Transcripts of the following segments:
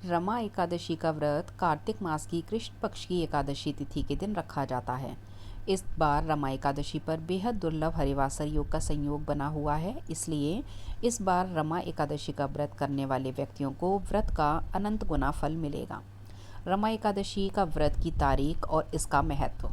रमा एकादशी का व्रत कार्तिक मास की कृष्ण पक्ष की एकादशी तिथि के दिन रखा जाता है। इस बार रमा एकादशी पर बेहद दुर्लभ हरिवासर योग का संयोग बना हुआ है, इसलिए इस बार रमा एकादशी का व्रत करने वाले व्यक्तियों को व्रत का अनंत गुना फल मिलेगा। रमा एकादशी का व्रत की तारीख और इसका महत्व।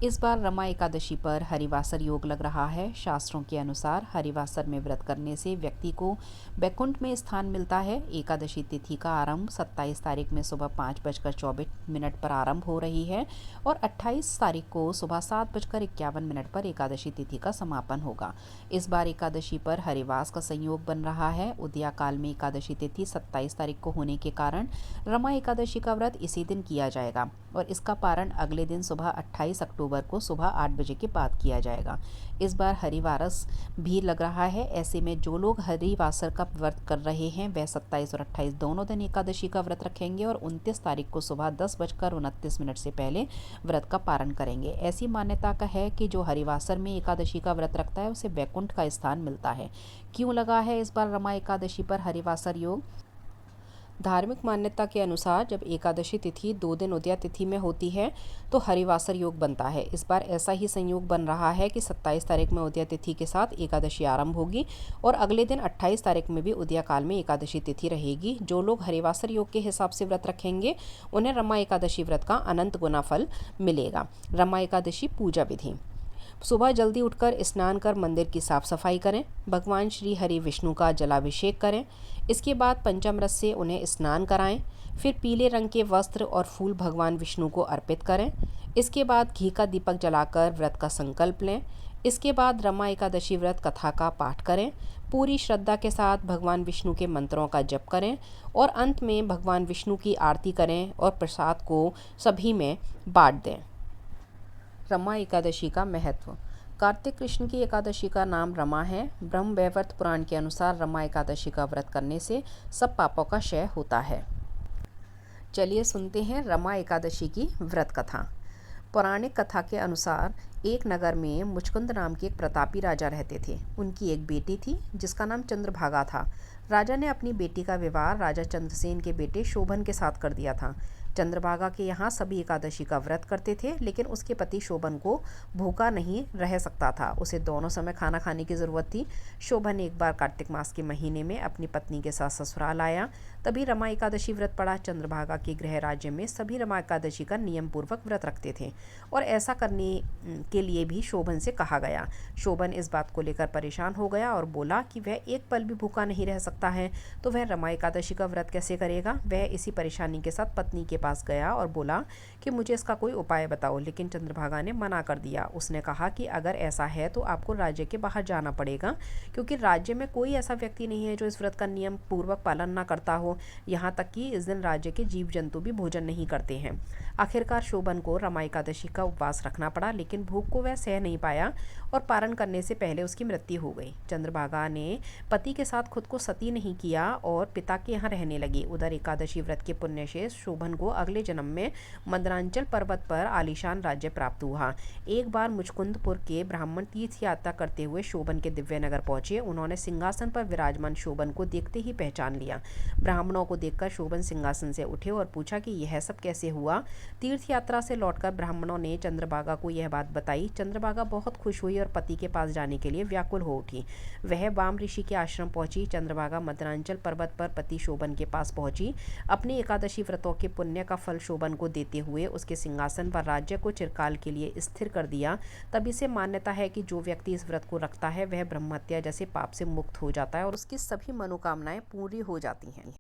इस बार रमा एकादशी पर हरिवासर योग लग रहा है। शास्त्रों के अनुसार हरिवासर में व्रत करने से व्यक्ति को वैकुंठ में स्थान मिलता है। एकादशी तिथि का आरंभ 27 तारीख में सुबह 5:24 पर आरंभ हो रही है और 28 तारीख को सुबह 7:51 पर एकादशी तिथि का समापन होगा। इस बार एकादशी पर हरिवास का संयोग बन रहा है। उदया काल में एकादशी तिथि 27 तारीख को होने के कारण रमा एकादशी का व्रत इसी दिन किया जाएगा और इसका पारण अगले दिन सुबह 28 अक्टूबर को सुबह 8 बजे के बाद किया जाएगा। इस बार हरिवारस भी लग रहा है। ऐसे में जो लोग हरिवासर का व्रत कर रहे हैं वह 27 और 28 दोनों दिन एकादशी का व्रत रखेंगे और 29 तारीख को सुबह 10:29 से पहले व्रत का पारण करेंगे। ऐसी मान्यता का है कि जो हरिवासर में एकादशी का व्रत रखता है उसे वैकुंठ का स्थान मिलता है। क्यों लगा है इस बार रमा एकादशी पर हरिवासर योग? धार्मिक मान्यता के अनुसार जब एकादशी तिथि 2 दिन उदया तिथि में होती है तो हरिवासर योग बनता है। इस बार ऐसा ही संयोग बन रहा है कि 27 तारीख में उदया तिथि के साथ एकादशी आरंभ होगी और अगले दिन 28 तारीख में भी उदया काल में एकादशी तिथि रहेगी। जो लोग हरिवासर योग के हिसाब से व्रत रखेंगे उन्हें रमा एकादशी व्रत का अनंत गुना फल मिलेगा। रमा एकादशी पूजा विधि। सुबह जल्दी उठकर स्नान कर मंदिर की साफ सफाई करें। भगवान श्री हरि विष्णु का जलाभिषेक करें। इसके बाद पंचामृत से उन्हें स्नान कराएं। फिर पीले रंग के वस्त्र और फूल भगवान विष्णु को अर्पित करें। इसके बाद घी का दीपक जलाकर व्रत का संकल्प लें। इसके बाद रमा एकादशी व्रत कथा का पाठ करें। पूरी श्रद्धा के साथ भगवान विष्णु के मंत्रों का जप करें और अंत में भगवान विष्णु की आरती करें और प्रसाद को सभी में बांट दें। रमा एकादशी का महत्व। कार्तिक कृष्ण की एकादशी का नाम रमा है। ब्रह्म वैवर्त पुराण के अनुसार रमा एकादशी का व्रत करने से सब पापों का क्षय होता है। चलिए सुनते हैं रमा एकादशी की व्रत कथा। पौराणिक कथा के अनुसार एक नगर में मुचकुंद नाम के एक प्रतापी राजा रहते थे। उनकी एक बेटी थी जिसका नाम चंद्रभागा था। राजा ने अपनी बेटी का विवाह राजा चंद्रसेन के बेटे शोभन के साथ कर दिया था। चंद्रभागा के यहाँ सभी एकादशी का व्रत करते थे, लेकिन उसके पति शोभन को भूखा नहीं रह सकता था। उसे दोनों समय खाना खाने की ज़रूरत थी। शोभन एक बार कार्तिक मास के महीने में अपनी पत्नी के साथ ससुराल आया, तभी रमा एकादशी व्रत पड़ा। चंद्रभागा के गृह राज्य में सभी रमा एकादशी का नियम पूर्वक व्रत रखते थे और ऐसा करने के लिए भी शोभन से कहा गया। शोभन इस बात को लेकर परेशान हो गया और बोला कि वह एक पल भी भूखा नहीं रह सकता है तो वह रमा एकादशी का व्रत कैसे करेगा। वह इसी परेशानी के साथ पत्नी के पास गया और बोला कि मुझे इसका कोई उपाय बताओ, लेकिन चंद्रभागा ने मना कर दिया। उसने कहा कि अगर ऐसा है तो आपको राज्य के बाहर जाना पड़ेगा, क्योंकि राज्य में कोई ऐसा व्यक्ति नहीं है जो इस व्रत का नियम पूर्वक पालन ना करता हो। यहाँ तक कि इस दिन राज्य के जीव जंतु भी भोजन नहीं करते हैं। आखिरकार शोभन को रमा एकादशी का उपवास रखना पड़ा, लेकिन भूख को वह सह नहीं पाया और पारण करने से पहले उसकी मृत्यु हो गई। चंद्रभागा ने पति के साथ खुद को सती नहीं किया और पिता के यहाँ रहने लगी। उधर एकादशी व्रत के पुण्य से शोभन को अगले जन्म में मद्रांचल पर्वत पर आलीशान राज्य प्राप्त हुआ। एक बार मुचकुंदपुर के ब्राह्मण तीर्थ यात्रा करते हुए शोभन के दिव्य नगर पहुंचे। उन्होंने सिंहासन पर विराजमान शोभन को देखते ही पहचान लिया। ब्राह्मणों को देखकर शोभन सिंहासन से उठे और पूछा कि यह सब कैसे हुआ। तीर्थ यात्रा से लौटकर ब्राह्मणों ने चंद्रभागा को यह बात बताई। चंद्रभागा बहुत खुश हुई और पति के पास जाने के लिए व्याकुल हो उठी। वह वाम ऋषि के आश्रम पहुंची। चंद्रभागा मद्रांचल पर्वत पर पति शोभन के पास पहुंची। अपने एकादशी व्रतों के पुण्य का फल शोभन को देते हुए उसके सिंहासन व राज्य को चिरकाल के लिए स्थिर कर दिया। तभी से मान्यता है कि जो व्यक्ति इस व्रत को रखता है वह ब्रह्महत्या जैसे पाप से मुक्त हो जाता है और उसकी सभी मनोकामनाएं पूरी हो जाती हैं।